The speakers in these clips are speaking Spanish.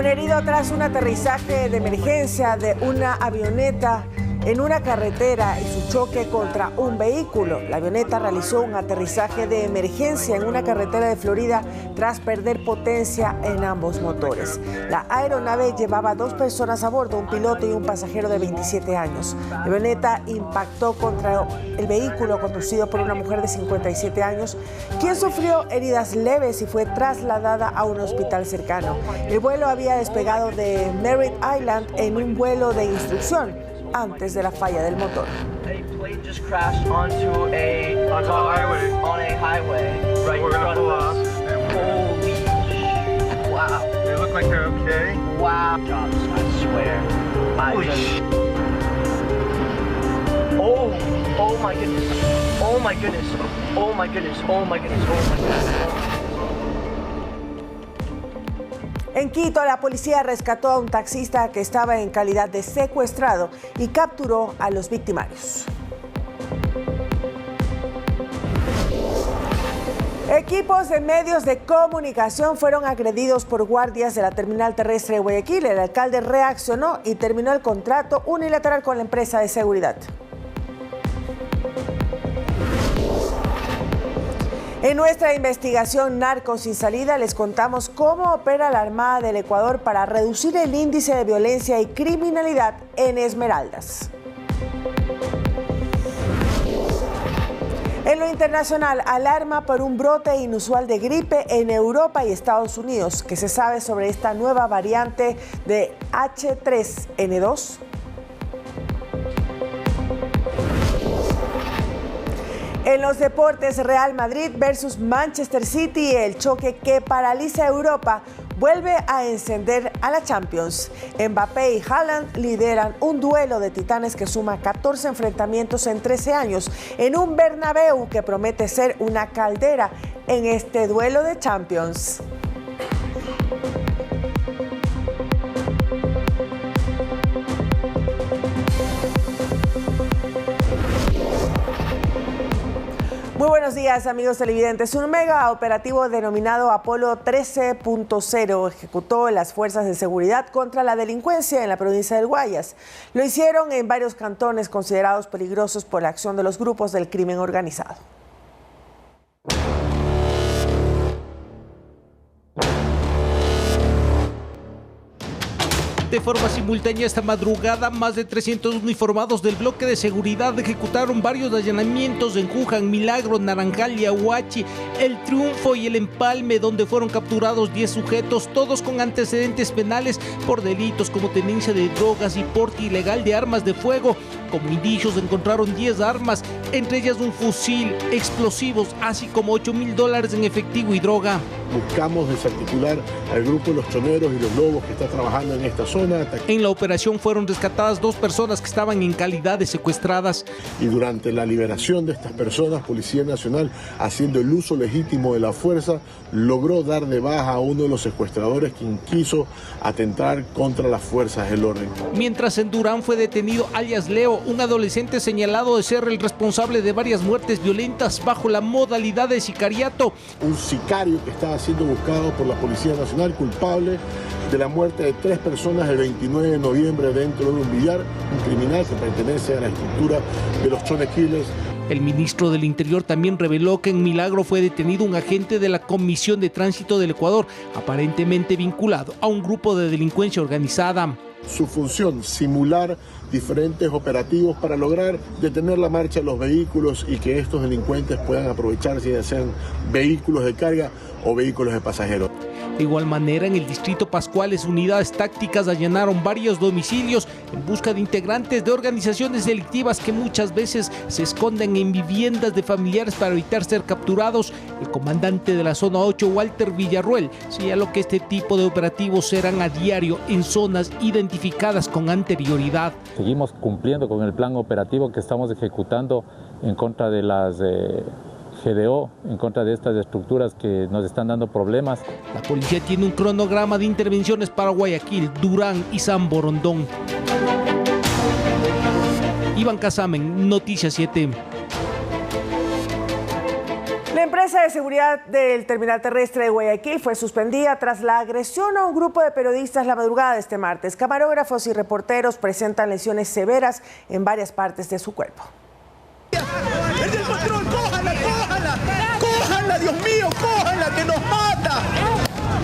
Un herido tras un aterrizaje de emergencia de una avioneta en una carretera y su choque contra un vehículo. La avioneta realizó un aterrizaje de emergencia en una carretera de Florida tras perder potencia en ambos motores. La aeronave llevaba 2 personas a bordo, un piloto y un pasajero de 27 años. La avioneta impactó contra el vehículo conducido por una mujer de 57 años, quien sufrió heridas leves y fue trasladada a un hospital cercano. El vuelo había despegado de Merritt Island en un vuelo de instrucción antes de la falla del motor. En Quito, la policía rescató a un taxista que estaba en calidad de secuestrado y capturó a los victimarios. Equipos de medios de comunicación fueron agredidos por guardias de la terminal terrestre de Guayaquil. El alcalde reaccionó y terminó el contrato unilateral con la empresa de seguridad. En nuestra investigación Narcos sin salida les contamos cómo opera la Armada del Ecuador para reducir el índice de violencia y criminalidad en Esmeraldas. En lo internacional, alarma por un brote inusual de gripe en Europa y Estados Unidos. ¿Qué se sabe sobre esta nueva variante de H3N2? En los deportes, Real Madrid versus Manchester City, el choque que paraliza a Europa vuelve a encender a la Champions. Mbappé y Haaland lideran un duelo de titanes que suma 14 enfrentamientos en 13 años en un Bernabéu que promete ser una caldera en este duelo de Champions. Muy buenos días, amigos televidentes. Un mega operativo denominado Apolo 13.0 ejecutó las fuerzas de seguridad contra la delincuencia en la provincia del Guayas. Lo hicieron en varios cantones considerados peligrosos por la acción de los grupos del crimen organizado. De forma simultánea esta madrugada, más de 300 uniformados del bloque de seguridad ejecutaron varios allanamientos en Juján, Milagro, Naranjal, Yaguachi, El Triunfo y El Empalme, donde fueron capturados 10 sujetos, todos con antecedentes penales por delitos como tenencia de drogas y porte ilegal de armas de fuego. Como indicios encontraron 10 armas, entre ellas un fusil, explosivos, así como $8,000 en efectivo y droga. Buscamos desarticular al grupo de los choneros y los lobos que está trabajando en esta zona. En la operación fueron rescatadas 2 personas que estaban en calidad de secuestradas. Y durante la liberación de estas personas, Policía Nacional, haciendo el uso legítimo de la fuerza, logró dar de baja a uno de los secuestradores quien quiso atentar contra las fuerzas del orden. Mientras en Durán fue detenido alias Leo, un adolescente señalado de ser el responsable de varias muertes violentas bajo la modalidad de sicariato. Un sicario que estaba siendo buscado por la Policía Nacional, culpable de la muerte de 3 personas el 29 de noviembre dentro de un billar, un criminal que pertenece a la estructura de los Chone Killers. El ministro del Interior también reveló que en Milagro fue detenido un agente de la Comisión de Tránsito del Ecuador, aparentemente vinculado a un grupo de delincuencia organizada. Su función, simular diferentes operativos para lograr detener la marcha de los vehículos y que estos delincuentes puedan aprovecharse de sean vehículos de carga o vehículos de pasajeros. De igual manera, en el distrito Pascuales, unidades tácticas allanaron varios domicilios en busca de integrantes de organizaciones delictivas que muchas veces se esconden en viviendas de familiares para evitar ser capturados. El comandante de la zona 8, Walter Villarruel, señaló que este tipo de operativos serán a diario en zonas identificadas con anterioridad. Seguimos cumpliendo con el plan operativo que estamos ejecutando en contra de las GDO, en contra de estas estructuras que nos están dando problemas. La policía tiene un cronograma de intervenciones para Guayaquil, Durán y San Borondón. Iván Casamen, Noticias 7. La empresa de seguridad del terminal terrestre de Guayaquil fue suspendida tras la agresión a un grupo de periodistas la madrugada de este martes. Camarógrafos y reporteros presentan lesiones severas en varias partes de su cuerpo. ¡El del control! ¡Cójala, cójala! ¡Cójala, Dios mío! ¡Cójala, que nos mata!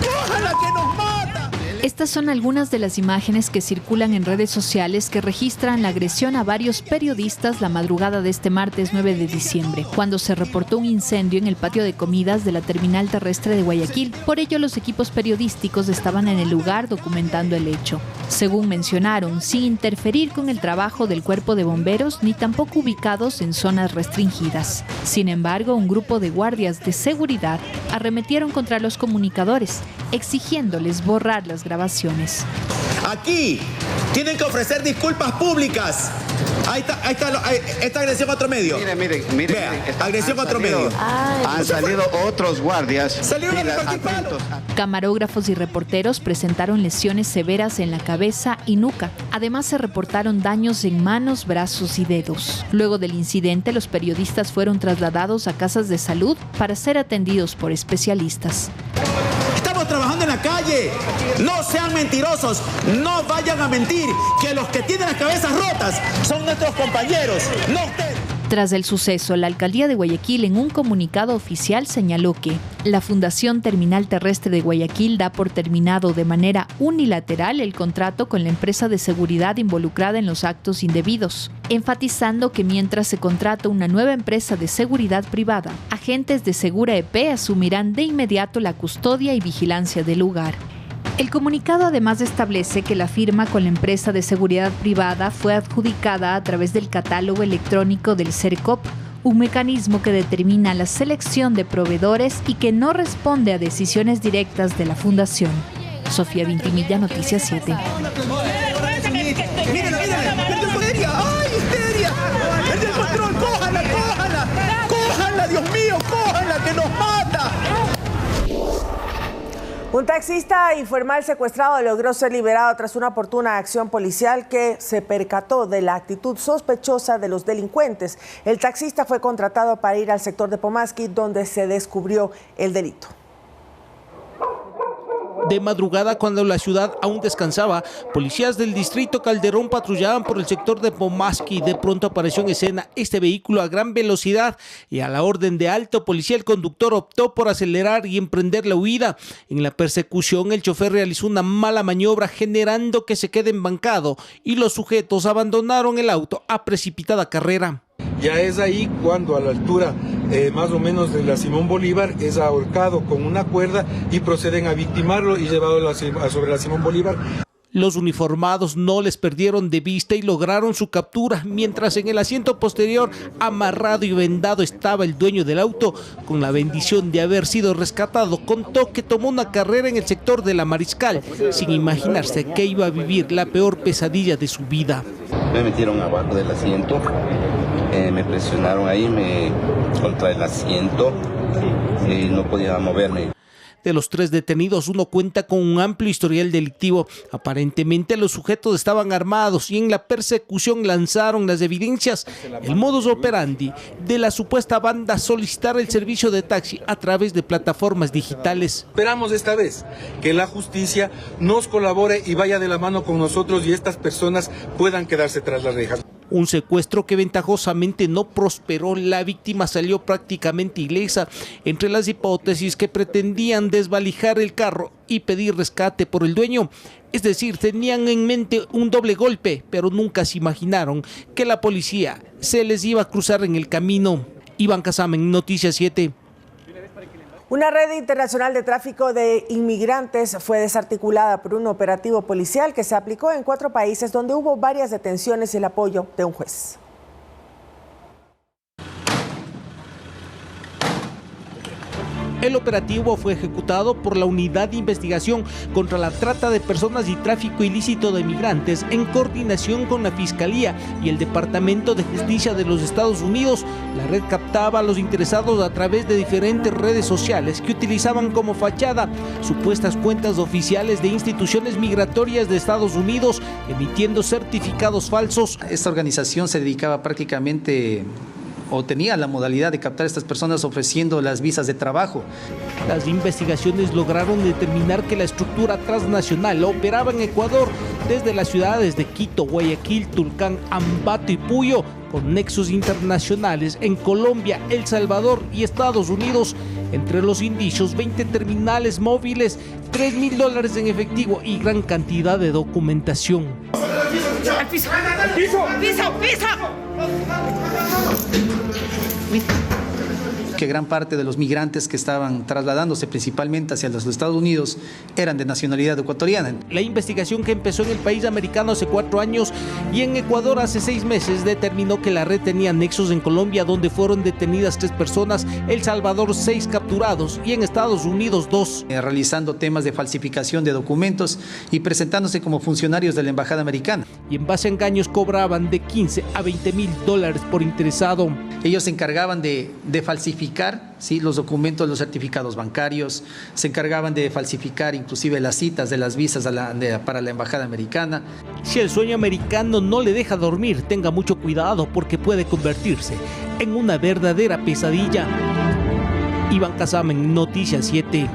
¡Cójala, que nos mata! Estas son algunas de las imágenes que circulan en redes sociales que registran la agresión a varios periodistas la madrugada de este martes 9 de diciembre, cuando se reportó un incendio en el patio de comidas de la terminal terrestre de Guayaquil. Por ello, los equipos periodísticos estaban en el lugar documentando el hecho. Según mencionaron, sin interferir con el trabajo del cuerpo de bomberos ni tampoco ubicados en zonas restringidas. Sin embargo, un grupo de guardias de seguridad arremetieron contra los comunicadores, exigiéndoles borrar las grabaciones. Aquí tienen que ofrecer disculpas públicas. Ahí está esta agresión a otro medio. Mire. Vea, agresión a otro medio. Han salido otros guardias. Salieron a repartir palos. Camarógrafos y reporteros presentaron lesiones severas en la cabeza y nuca. Además, se reportaron daños en manos, brazos y dedos. Luego del incidente, los periodistas fueron trasladados a casas de salud para ser atendidos por especialistas. Estamos trabajando en la calle. No sean mentirosos. No vayan a mentir que los que tienen las cabezas rotas son nuestros compañeros, no ustedes. Tras el suceso, la alcaldía de Guayaquil en un comunicado oficial señaló que la Fundación Terminal Terrestre de Guayaquil da por terminado de manera unilateral el contrato con la empresa de seguridad involucrada en los actos indebidos, enfatizando que mientras se contrata una nueva empresa de seguridad privada, agentes de Segura EP asumirán de inmediato la custodia y vigilancia del lugar. El comunicado además establece que la firma con la empresa de seguridad privada fue adjudicada a través del catálogo electrónico del CERCOP, un mecanismo que determina la selección de proveedores y que no responde a decisiones directas de la Fundación. Sofía Vintimilla, Noticias 7. Miren, ¡ay, histeria! ¡El del control! ¡Cójala, cójala! ¡Cójala, Dios mío! ¡Cójala, que nos mata! Un taxista informal secuestrado logró ser liberado tras una oportuna acción policial que se percató de la actitud sospechosa de los delincuentes. El taxista fue contratado para ir al sector de Pomasqui, donde se descubrió el delito. De madrugada, cuando la ciudad aún descansaba, policías del distrito Calderón patrullaban por el sector de Pomasqui. De pronto apareció en escena este vehículo a gran velocidad y a la orden de alto policía el conductor optó por acelerar y emprender la huida. En la persecución, el chofer realizó una mala maniobra generando que se quede embancado y los sujetos abandonaron el auto a precipitada carrera. Ya es ahí cuando a la altura más o menos de la Simón Bolívar es ahorcado con una cuerda y proceden a victimarlo y llevado sobre la Simón Bolívar. Los uniformados no les perdieron de vista y lograron su captura, mientras en el asiento posterior, amarrado y vendado, estaba el dueño del auto. Con la bendición de haber sido rescatado, contó que tomó una carrera en el sector de la Mariscal, sin imaginarse que iba a vivir la peor pesadilla de su vida. Me metieron abajo del asiento, me presionaron ahí contra el asiento y no podía moverme. De los 3 detenidos, uno cuenta con un amplio historial delictivo. Aparentemente los sujetos estaban armados y en la persecución lanzaron las evidencias. El modus operandi de la supuesta banda: solicitar el servicio de taxi a través de plataformas digitales. Esperamos esta vez que la justicia nos colabore y vaya de la mano con nosotros y estas personas puedan quedarse tras las rejas. Un secuestro que ventajosamente no prosperó. La víctima salió prácticamente ilesa. Entre las hipótesis, que pretendían desvalijar el carro y pedir rescate por el dueño. Es decir, tenían en mente un doble golpe, pero nunca se imaginaron que la policía se les iba a cruzar en el camino. Iván Casamen, Noticias 7. Una red internacional de tráfico de inmigrantes fue desarticulada por un operativo policial que se aplicó en 4 países donde hubo varias detenciones y el apoyo de un juez. El operativo fue ejecutado por la Unidad de Investigación contra la Trata de Personas y Tráfico Ilícito de Migrantes en coordinación con la Fiscalía y el Departamento de Justicia de los Estados Unidos. La red captaba a los interesados a través de diferentes redes sociales que utilizaban como fachada supuestas cuentas oficiales de instituciones migratorias de Estados Unidos, emitiendo certificados falsos. Esta organización se dedicaba prácticamente o tenía la modalidad de captar a estas personas ofreciendo las visas de trabajo. Las investigaciones lograron determinar que la estructura transnacional operaba en Ecuador desde las ciudades de Quito, Guayaquil, Tulcán, Ambato y Puyo, con nexos internacionales en Colombia, El Salvador y Estados Unidos. Entre los indicios, 20 terminales móviles, $3.000 en efectivo y gran cantidad de documentación. ¡Al piso! ¡Al piso! ¡Piso! ¡Piso! Que gran parte de los migrantes que estaban trasladándose principalmente hacia los Estados Unidos eran de nacionalidad ecuatoriana. La investigación, que empezó en el país americano hace 4 años y en Ecuador hace 6 meses, determinó que la red tenía nexos en Colombia, donde fueron detenidas 3 personas, El Salvador 6 capturados y en Estados Unidos 2. Realizando temas de falsificación de documentos y presentándose como funcionarios de la Embajada Americana. Y en base a engaños cobraban de $15 a $20.000 por interesado. Ellos se encargaban de falsificar, ¿sí?, los documentos, los certificados bancarios, se encargaban de falsificar inclusive las citas de las visas para la Embajada Americana. Si el sueño americano no le deja dormir, tenga mucho cuidado porque puede convertirse en una verdadera pesadilla. Iván Casamen, Noticias 7.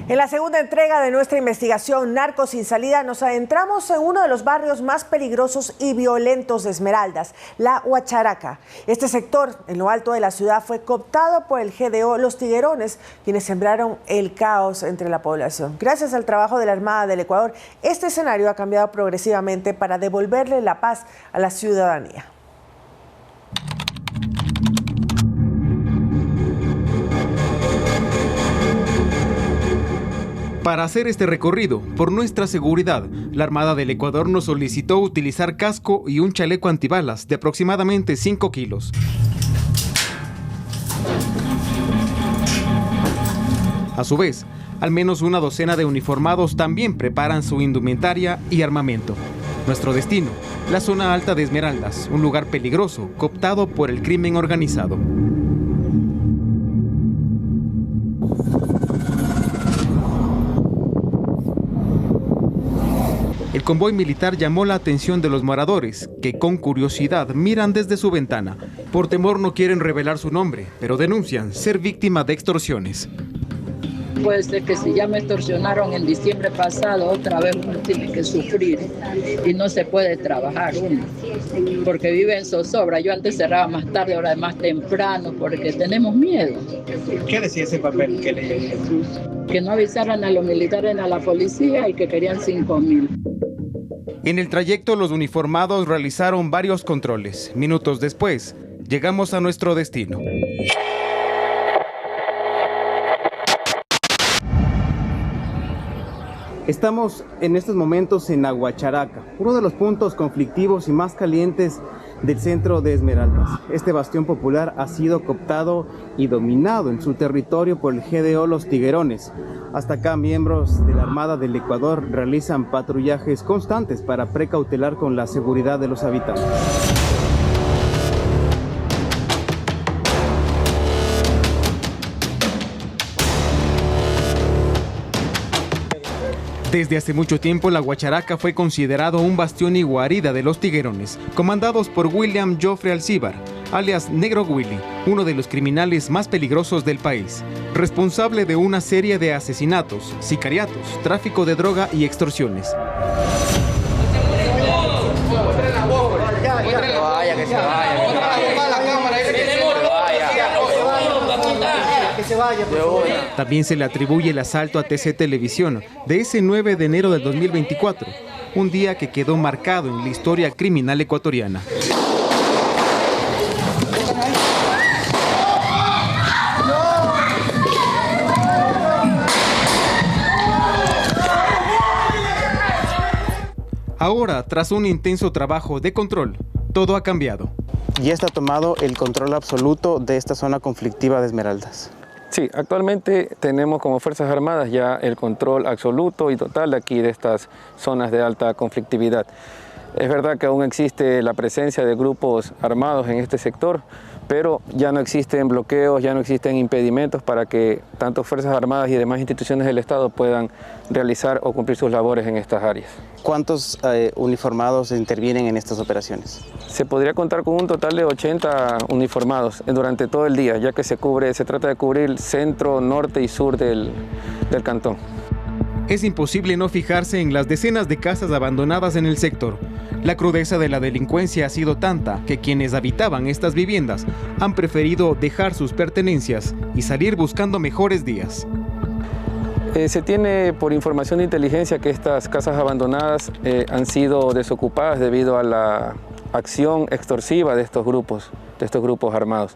En la segunda entrega de nuestra investigación Narcos sin salida, nos adentramos en uno de los barrios más peligrosos y violentos de Esmeraldas, la Huacharaca. Este sector, en lo alto de la ciudad, fue cooptado por el GDO Los Tiguerones, quienes sembraron el caos entre la población. Gracias al trabajo de la Armada del Ecuador, este escenario ha cambiado progresivamente para devolverle la paz a la ciudadanía. Para hacer este recorrido, por nuestra seguridad, la Armada del Ecuador nos solicitó utilizar casco y un chaleco antibalas de aproximadamente 5 kilos. A su vez, al menos una docena de uniformados también preparan su indumentaria y armamento. Nuestro destino, la zona alta de Esmeraldas, un lugar peligroso, cooptado por el crimen organizado. El convoy militar llamó la atención de los moradores, que con curiosidad miran desde su ventana. Por temor no quieren revelar su nombre, pero denuncian ser víctima de extorsiones. Puede ser que si ya me extorsionaron en diciembre pasado, otra vez uno tiene que sufrir y no se puede trabajar uno, porque vive en zozobra. Yo antes cerraba más tarde, ahora más temprano, porque tenemos miedo. ¿Qué decía ese papel que leía? Que no avisaran a los militares ni a la policía y que querían 5.000. En el trayecto, los uniformados realizaron varios controles. Minutos después, llegamos a nuestro destino. Estamos en estos momentos en Huacharaca, uno de los puntos conflictivos y más calientes del centro de Esmeraldas. Este bastión popular ha sido cooptado y dominado en su territorio por el GDO Los Tiguerones. Hasta acá, miembros de la Armada del Ecuador realizan patrullajes constantes para precautelar con la seguridad de los habitantes. Desde hace mucho tiempo, la Huacharaca fue considerado un bastión y guarida de los Tiguerones, comandados por William Joffre Alcíbar, alias Negro Willy, uno de los criminales más peligrosos del país, responsable de una serie de asesinatos, sicariatos, tráfico de droga y extorsiones. También se le atribuye el asalto a TC Televisión de ese 9 de enero del 2024, un día que quedó marcado en la historia criminal ecuatoriana. Ahora, tras un intenso trabajo de control, todo ha cambiado. Ya está tomado el control absoluto de esta zona conflictiva de Esmeraldas. Sí, actualmente tenemos como Fuerzas Armadas ya el control absoluto y total de aquí de estas zonas de alta conflictividad. Es verdad que aún existe la presencia de grupos armados en este sector, pero ya no existen bloqueos, ya no existen impedimentos para que tanto Fuerzas Armadas y demás instituciones del Estado puedan realizar o cumplir sus labores en estas áreas. ¿Cuántos uniformados intervienen en estas operaciones? Se podría contar con un total de 80 uniformados durante todo el día, ya que se trata de cubrir centro, norte y sur del cantón. Es imposible no fijarse en las decenas de casas abandonadas en el sector. La crudeza de la delincuencia ha sido tanta que quienes habitaban estas viviendas han preferido dejar sus pertenencias y salir buscando mejores días. Se tiene por información de inteligencia que estas casas abandonadas han sido desocupadas debido a la acción extorsiva de estos grupos armados.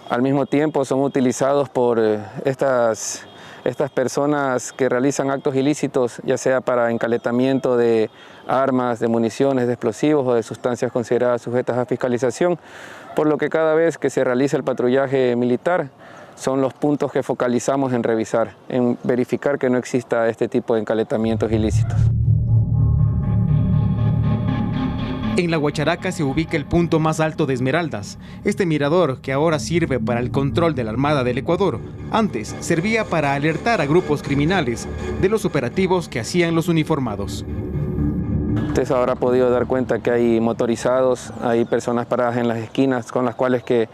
Al mismo tiempo son utilizados por estas personas que realizan actos ilícitos, ya sea para encaletamiento de armas, de municiones, de explosivos o de sustancias consideradas sujetas a fiscalización, por lo que cada vez que se realiza el patrullaje militar son los puntos que focalizamos en revisar, en verificar que no exista este tipo de encaletamientos ilícitos. En la Huacharaca se ubica el punto más alto de Esmeraldas. Este mirador, que ahora sirve para el control de la Armada del Ecuador, antes servía para alertar a grupos criminales de los operativos que hacían los uniformados. Usted se habrá podido dar cuenta que hay motorizados, hay personas paradas en las esquinas con las cuales que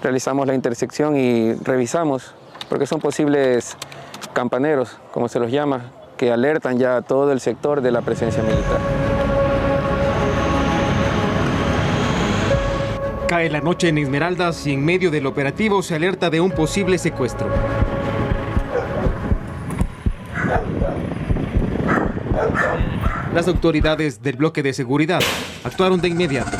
realizamos la intersección y revisamos, porque son posibles campaneros, como se los llama, que alertan ya a todo el sector de la presencia militar. Cae la noche en Esmeraldas y en medio del operativo se alerta de un posible secuestro. Las autoridades del bloque de seguridad actuaron de inmediato.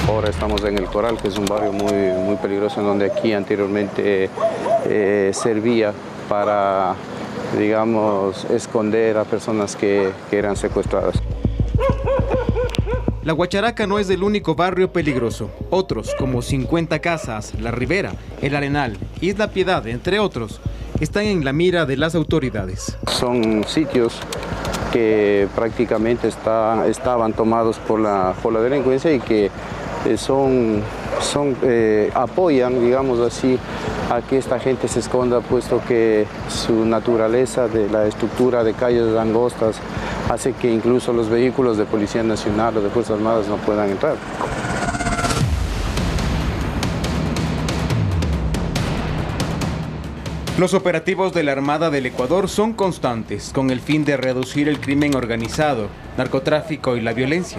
Ahora estamos en El Coral, que es un barrio muy peligroso, en donde aquí anteriormente servía para, digamos, esconder a personas que eran secuestradas. La Huacharaca no es el único barrio peligroso. Otros, como 50 Casas, La Ribera, El Arenal, Isla Piedad, entre otros, están en la mira de las autoridades. Son sitios que prácticamente estaban tomados por la delincuencia y que apoyan, digamos así, a que esta gente se esconda, puesto que su naturaleza de la estructura de calles angostas hace que incluso los vehículos de Policía Nacional o de Fuerzas Armadas no puedan entrar. Los operativos de la Armada del Ecuador son constantes, con el fin de reducir el crimen organizado, narcotráfico y la violencia.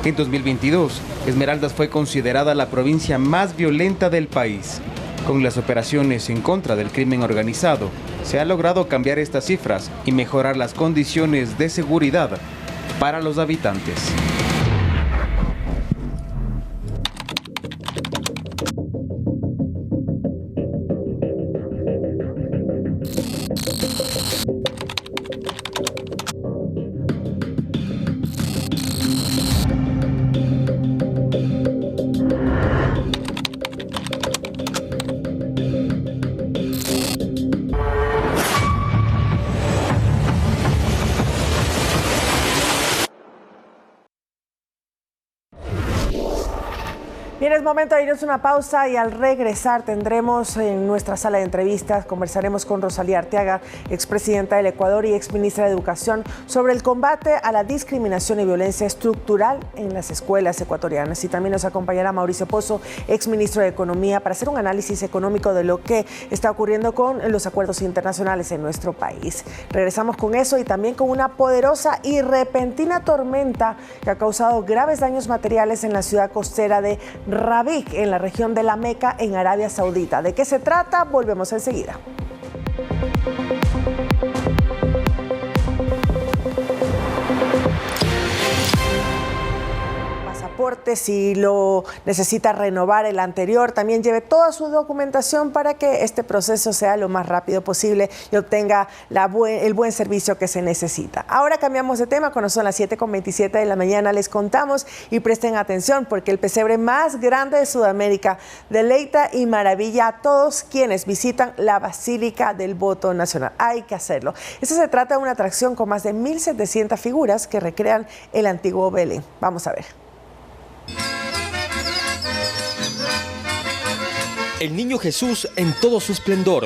En 2022, Esmeraldas fue considerada la provincia más violenta del país. Con las operaciones en contra del crimen organizado, se ha logrado cambiar estas cifras y mejorar las condiciones de seguridad para los habitantes. Bien, es momento de irnos a una pausa y al regresar tendremos en nuestra sala de entrevistas, conversaremos con Rosalía Arteaga, expresidenta del Ecuador y exministra de Educación, sobre el combate a la discriminación y violencia estructural en las escuelas ecuatorianas. Y también nos acompañará Mauricio Pozo, exministro de Economía, para hacer un análisis económico de lo que está ocurriendo con los acuerdos internacionales en nuestro país. Regresamos con eso y también con una poderosa y repentina tormenta que ha causado graves daños materiales en la ciudad costera de Rabigh, en la región de La Meca, en Arabia Saudita. ¿De qué se trata? Volvemos enseguida. Pasaporte parte, si lo necesita renovar el anterior, también lleve toda su documentación para que este proceso sea lo más rápido posible y obtenga el buen servicio que se necesita. Ahora cambiamos de tema, cuando son las 7:27 de la mañana les contamos y presten atención porque el pesebre más grande de Sudamérica deleita y maravilla a todos quienes visitan la Basílica del Voto Nacional. Hay que hacerlo. Esto se trata de una atracción con más de 1.700 figuras que recrean el antiguo Belén. Vamos a ver. El niño Jesús en todo su esplendor,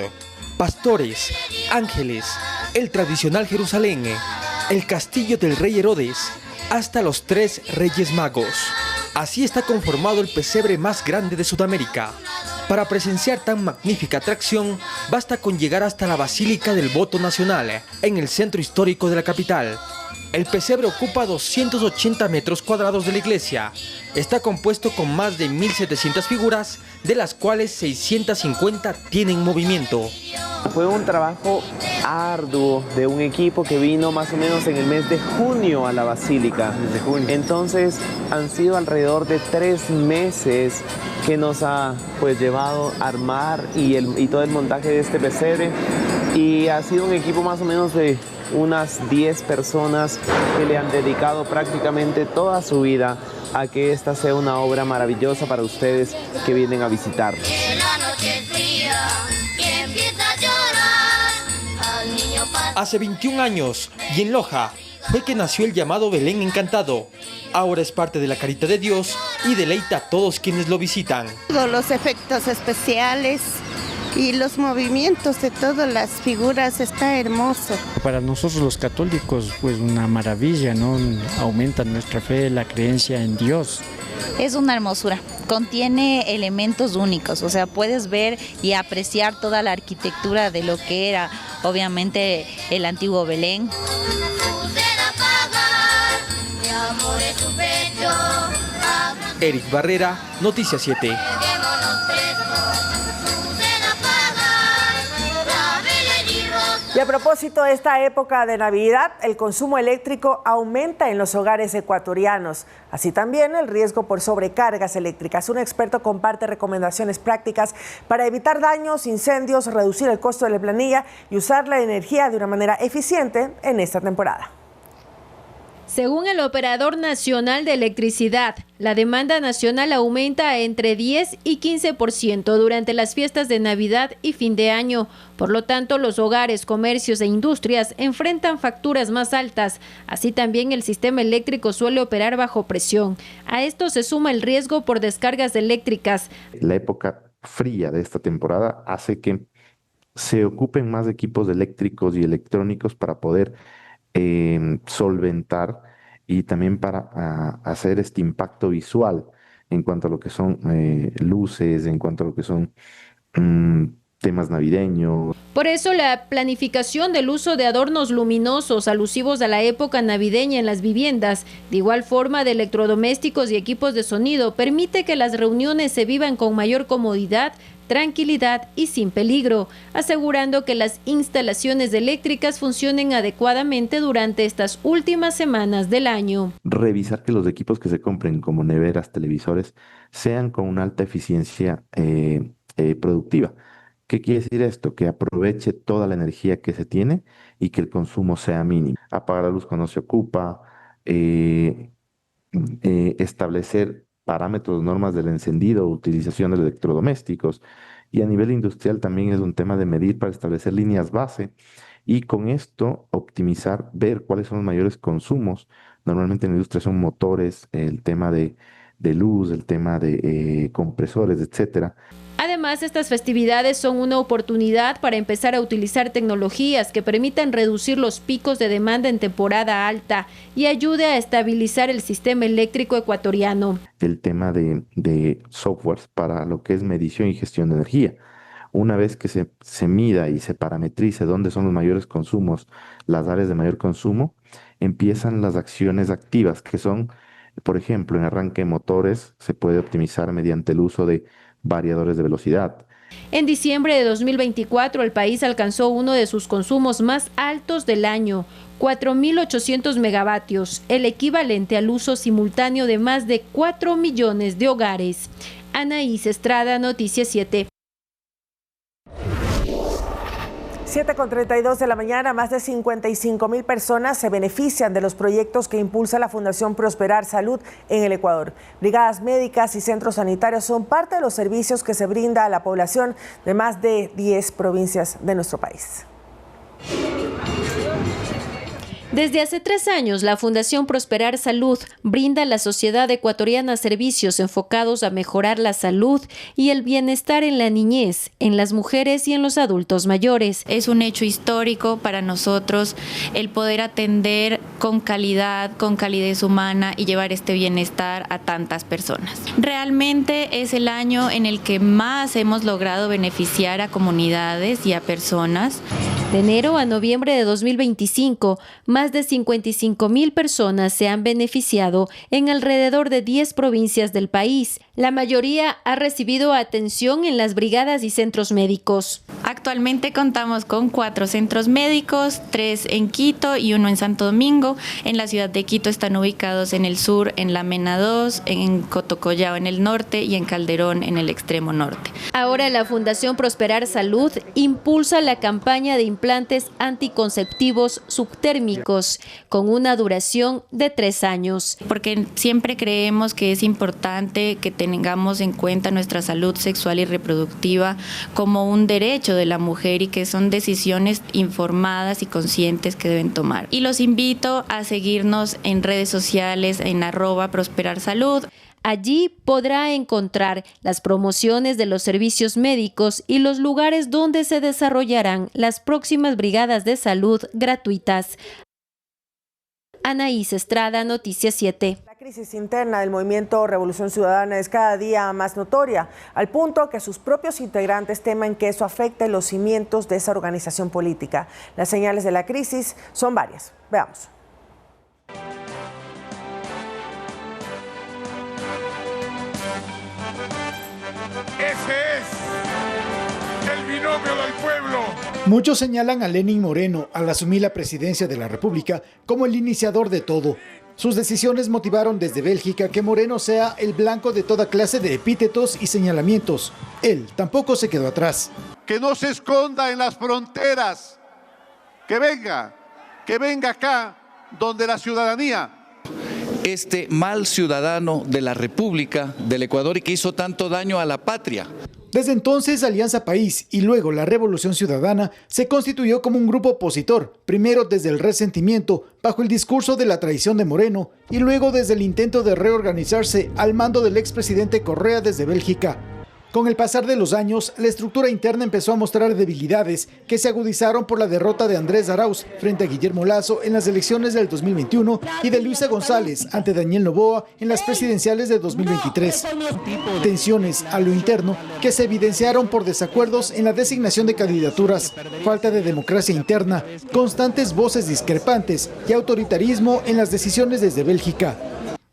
pastores, ángeles, el tradicional Jerusalén, el castillo del rey Herodes, hasta los 3 Reyes Magos. Así está conformado el pesebre más grande de Sudamérica. Para presenciar tan magnífica atracción, basta con llegar hasta la Basílica del Voto Nacional, en el centro histórico de la capital. El pesebre ocupa 280 metros cuadrados de la iglesia. Está compuesto con más de 1.700 figuras, de las cuales 650 tienen movimiento. Fue un trabajo arduo de un equipo que vino más o menos en el mes de junio a la Basílica. Desde junio. Entonces han sido alrededor de 3 meses que nos ha llevado a armar y todo el montaje de este pesebre. Y ha sido un equipo más o menos de unas 10 personas que le han dedicado prácticamente toda su vida a que esta sea una obra maravillosa para ustedes que vienen a visitar. Hace 21 años, y en Loja, fue que nació el llamado Belén Encantado. Ahora es parte de la Carita de Dios y deleita a todos quienes lo visitan. Todos los efectos especiales y los movimientos de todas las figuras está hermoso. Para nosotros los católicos, pues una maravilla, ¿no? Aumenta nuestra fe, la creencia en Dios. Es una hermosura, contiene elementos únicos, o sea, puedes ver y apreciar toda la arquitectura de lo que era, obviamente, el antiguo Belén. Eric Barrera, Noticias 7. Y a propósito de esta época de Navidad, el consumo eléctrico aumenta en los hogares ecuatorianos. Así también el riesgo por sobrecargas eléctricas. Un experto comparte recomendaciones prácticas para evitar daños, incendios, reducir el costo de la planilla y usar la energía de una manera eficiente en esta temporada. Según el Operador Nacional de Electricidad, la demanda nacional aumenta entre 10 y 15% durante las fiestas de Navidad y fin de año. Por lo tanto, los hogares, comercios e industrias enfrentan facturas más altas. Así también el sistema eléctrico suele operar bajo presión. A esto se suma el riesgo por descargas eléctricas. La época fría de esta temporada hace que se ocupen más equipos eléctricos y electrónicos para poder solventar y también para hacer este impacto visual en cuanto a lo que son luces, en cuanto a lo que son temas navideños. Por eso la planificación del uso de adornos luminosos alusivos a la época navideña en las viviendas, de igual forma de electrodomésticos y equipos de sonido, permite que las reuniones se vivan con mayor comodidad, tranquilidad y sin peligro, asegurando que las instalaciones eléctricas funcionen adecuadamente durante estas últimas semanas del año. Revisar que los equipos que se compren como neveras, televisores, sean con una alta eficiencia productiva. ¿Qué quiere decir esto? Que aproveche toda la energía que se tiene y que el consumo sea mínimo. Apagar la luz cuando se ocupa, establecer parámetros, normas del encendido, utilización de electrodomésticos, y a nivel industrial también es un tema de medir para establecer líneas base y con esto optimizar, ver cuáles son los mayores consumos. Normalmente en la industria son motores, el tema de luz, el tema de compresores, etcétera. Además, estas festividades son una oportunidad para empezar a utilizar tecnologías que permitan reducir los picos de demanda en temporada alta y ayude a estabilizar el sistema eléctrico ecuatoriano. El tema de softwares para lo que es medición y gestión de energía. Una vez que se mida y se parametrice dónde son los mayores consumos, las áreas de mayor consumo, empiezan las acciones activas, que son, por ejemplo, en arranque de motores se puede optimizar mediante el uso de variadores de velocidad. En diciembre de 2024, el país alcanzó uno de sus consumos más altos del año, 4.800 megavatios, el equivalente al uso simultáneo de más de 4 millones de hogares. Anaís Estrada, Noticias 7. 7:32 de la mañana, más de 55,000 personas se benefician de los proyectos que impulsa la Fundación Prosperar Salud en el Ecuador. Brigadas médicas y centros sanitarios son parte de los servicios que se brinda a la población de más de 10 provincias de nuestro país. Desde hace 3 años, la Fundación Prosperar Salud brinda a la sociedad ecuatoriana servicios enfocados a mejorar la salud y el bienestar en la niñez, en las mujeres y en los adultos mayores. Es un hecho histórico para nosotros el poder atender con calidad, con calidez humana y llevar este bienestar a tantas personas. Realmente es el año en el que más hemos logrado beneficiar a comunidades y a personas. De enero a noviembre de 2025, más de 55,000 personas se han beneficiado en alrededor de 10 provincias del país. La mayoría ha recibido atención en las brigadas y centros médicos. Actualmente contamos con 4 centros médicos, 3 en Quito y 1 en Santo Domingo. En la ciudad de Quito están ubicados en el sur, en La Mena 2, en Cotocollao en el norte y en Calderón en el extremo norte. Ahora la Fundación Prosperar Salud impulsa la campaña de implantes anticonceptivos subtérmicos con una duración de 3 años. Porque siempre creemos que es importante que tengamos en cuenta nuestra salud sexual y reproductiva como un derecho de la mujer y que son decisiones informadas y conscientes que deben tomar. Y los invito a seguirnos en redes sociales en @prosperarsalud. Allí podrá encontrar las promociones de los servicios médicos y los lugares donde se desarrollarán las próximas brigadas de salud gratuitas. Anaís Estrada, Noticias 7. La crisis interna del movimiento Revolución Ciudadana es cada día más notoria, al punto que sus propios integrantes temen que eso afecte los cimientos de esa organización política. Las señales de la crisis son varias. Veamos. Ese es el binomio del pueblo. Muchos señalan a Lenín Moreno, al asumir la presidencia de la República, como el iniciador de todo. Sus decisiones motivaron desde Bélgica que Moreno sea el blanco de toda clase de epítetos y señalamientos. Él tampoco se quedó atrás. Que no se esconda en las fronteras, que venga acá donde la ciudadanía. Este mal ciudadano de la República del Ecuador y que hizo tanto daño a la patria. Desde entonces, Alianza País y luego la Revolución Ciudadana se constituyó como un grupo opositor, primero desde el resentimiento, bajo el discurso de la traición de Moreno, y luego desde el intento de reorganizarse al mando del expresidente Correa desde Bélgica. Con el pasar de los años, la estructura interna empezó a mostrar debilidades que se agudizaron por la derrota de Andrés Arauz frente a Guillermo Lasso en las elecciones del 2021 y de Luisa González ante Daniel Noboa en las presidenciales de 2023. Tensiones a lo interno que se evidenciaron por desacuerdos en la designación de candidaturas, falta de democracia interna, constantes voces discrepantes y autoritarismo en las decisiones desde Bélgica.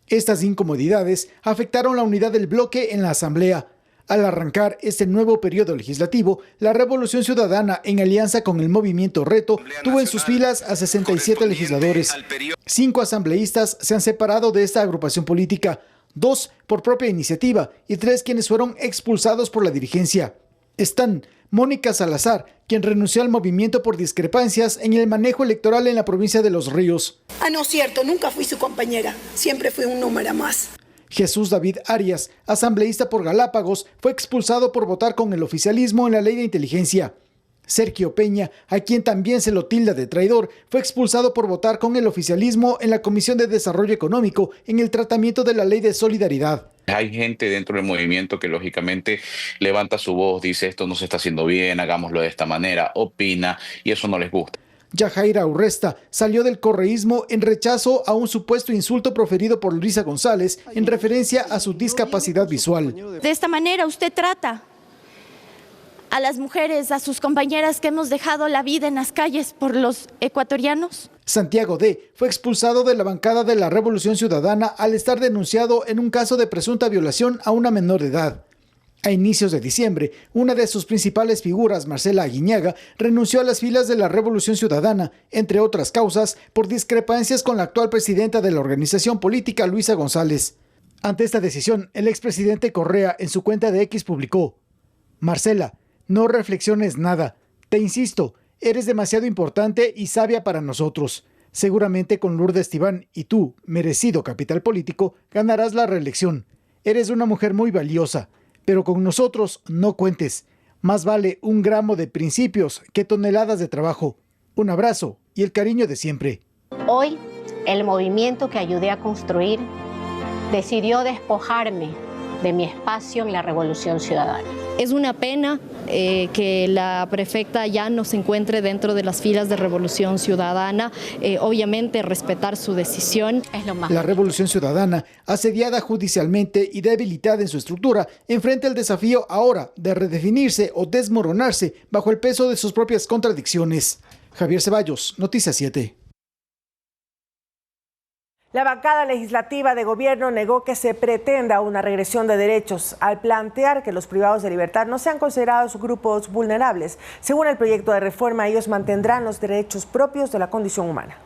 Estas incomodidades afectaron la unidad del bloque en la Asamblea. Al arrancar este nuevo periodo legislativo, la Revolución Ciudadana, en alianza con el Movimiento Reto, tuvo en sus filas a 67 legisladores. 5 asambleístas se han separado de esta agrupación política, 2 por propia iniciativa y 3 quienes fueron expulsados por la dirigencia. Están Mónica Salazar, quien renunció al movimiento por discrepancias en el manejo electoral en la provincia de Los Ríos. No es cierto, nunca fui su compañera, siempre fui un número más. Jesús David Arias, asambleísta por Galápagos, fue expulsado por votar con el oficialismo en la ley de inteligencia. Sergio Peña, a quien también se lo tilda de traidor, fue expulsado por votar con el oficialismo en la Comisión de Desarrollo Económico en el tratamiento de la ley de solidaridad. Hay gente dentro del movimiento que lógicamente levanta su voz, dice esto no se está haciendo bien, hagámoslo de esta manera, opina y eso no les gusta. Yajaira Urresta salió del correísmo en rechazo a un supuesto insulto proferido por Luisa González en referencia a su discapacidad visual. De esta manera usted trata a las mujeres, a sus compañeras que hemos dejado la vida en las calles por los ecuatorianos. Santiago D. fue expulsado de la bancada de la Revolución Ciudadana al estar denunciado en un caso de presunta violación a una menor de edad. A inicios de diciembre, una de sus principales figuras, Marcela Aguiñaga, renunció a las filas de la Revolución Ciudadana, entre otras causas, por discrepancias con la actual presidenta de la organización política, Luisa González. Ante esta decisión, el expresidente Correa en su cuenta de X publicó: Marcela, no reflexiones nada. Te insisto, eres demasiado importante y sabia para nosotros. Seguramente con Lourdes Tibán y tú, merecido capital político, ganarás la reelección. Eres una mujer muy valiosa, pero con nosotros no cuentes. Más vale un gramo de principios que toneladas de trabajo. Un abrazo y el cariño de siempre. Hoy, el movimiento que ayudé a construir decidió despojarme de mi espacio en la Revolución Ciudadana. Es una pena que la prefecta ya no se encuentre dentro de las filas de Revolución Ciudadana. Obviamente respetar su decisión es lo más. La Revolución Ciudadana, asediada judicialmente y debilitada en su estructura, enfrenta el desafío ahora de redefinirse o desmoronarse bajo el peso de sus propias contradicciones. Javier Ceballos, Noticias 7. La bancada legislativa de gobierno negó que se pretenda una regresión de derechos al plantear que los privados de libertad no sean considerados grupos vulnerables. Según el proyecto de reforma, ellos mantendrán los derechos propios de la condición humana.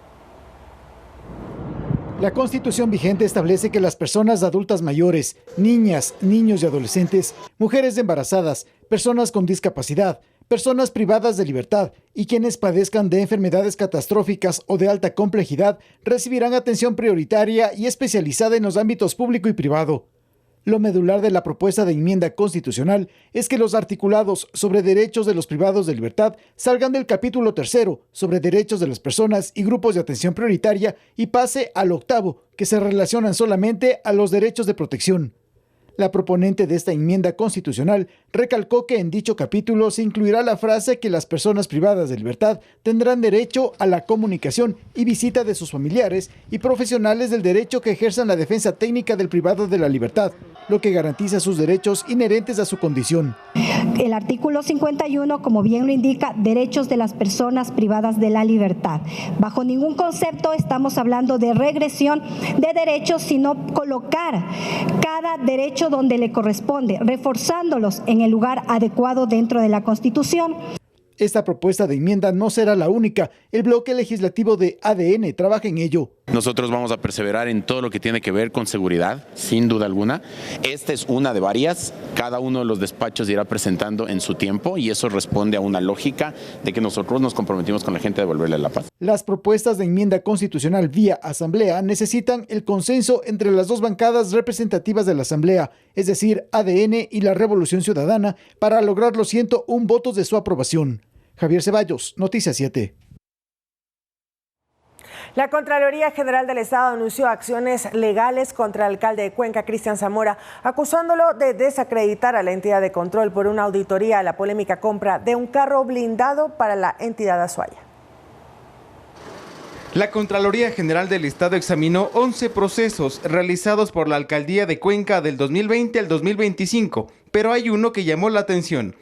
La Constitución vigente establece que las personas adultas mayores, niñas, niños y adolescentes, mujeres embarazadas, personas con discapacidad, personas privadas de libertad y quienes padezcan de enfermedades catastróficas o de alta complejidad recibirán atención prioritaria y especializada en los ámbitos público y privado. Lo medular de la propuesta de enmienda constitucional es que los articulados sobre derechos de los privados de libertad salgan del capítulo 3 sobre derechos de las personas y grupos de atención prioritaria y pase al 8, que se relacionan solamente a los derechos de protección. La proponente de esta enmienda constitucional recalcó que en dicho capítulo se incluirá la frase que las personas privadas de libertad tendrán derecho a la comunicación y visita de sus familiares y profesionales del derecho que ejerzan la defensa técnica del privado de la libertad, lo que garantiza sus derechos inherentes a su condición. El artículo 51, como bien lo indica, derechos de las personas privadas de la libertad. Bajo ningún concepto estamos hablando de regresión de derechos, sino colocar cada derecho donde le corresponde, reforzándolos en el lugar adecuado dentro de la Constitución. Esta propuesta de enmienda no será la única. El bloque legislativo de ADN trabaja en ello. Nosotros vamos a perseverar en todo lo que tiene que ver con seguridad, sin duda alguna. Esta es una de varias. Cada uno de los despachos irá presentando en su tiempo y eso responde a una lógica de que nosotros nos comprometimos con la gente a devolverle la paz. Las propuestas de enmienda constitucional vía asamblea necesitan el consenso entre las dos bancadas representativas de la asamblea, es decir, ADN y la Revolución Ciudadana, para lograr los 101 votos de su aprobación. Javier Ceballos, Noticias 7. La Contraloría General del Estado anunció acciones legales contra el alcalde de Cuenca, Cristian Zamora, acusándolo de desacreditar a la entidad de control por una auditoría a la polémica compra de un carro blindado para la entidad Azuaya. La Contraloría General del Estado examinó 11 procesos realizados por la alcaldía de Cuenca del 2020 al 2025, pero hay uno que llamó la atención.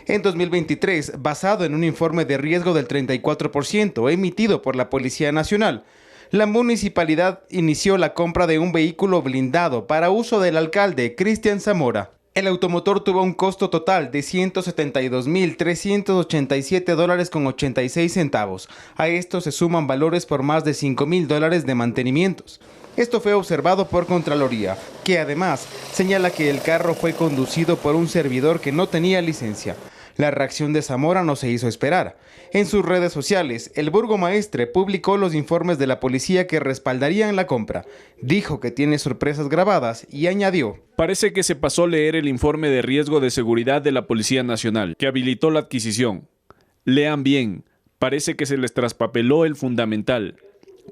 En 2023, basado en un informe de riesgo del 34% emitido por la Policía Nacional, la municipalidad inició la compra de un vehículo blindado para uso del alcalde Cristian Zamora. El automotor tuvo un costo total de $172,387.86. A esto se suman valores por más de $5,000 de mantenimientos. Esto fue observado por Contraloría, que además señala que el carro fue conducido por un servidor que no tenía licencia. La reacción de Zamora no se hizo esperar. En sus redes sociales, el burgomaestre publicó los informes de la policía que respaldarían la compra. Dijo que tiene sorpresas grabadas y añadió: parece que se pasó a leer el informe de riesgo de seguridad de la Policía Nacional, que habilitó la adquisición. Lean bien, parece que se les traspapeló el fundamental.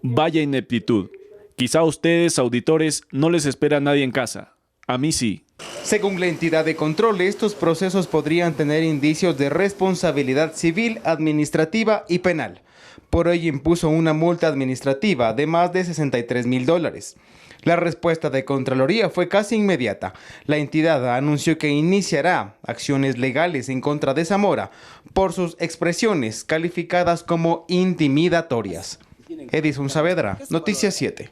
Vaya ineptitud. Quizá a ustedes, auditores, no les espera nadie en casa. A mí sí. Según la entidad de control, estos procesos podrían tener indicios de responsabilidad civil, administrativa y penal. Por ello impuso una multa administrativa de más de $63,000. La respuesta de Contraloría fue casi inmediata. La entidad anunció que iniciará acciones legales en contra de Zamora por sus expresiones calificadas como intimidatorias. Edison Saavedra, Noticias 7.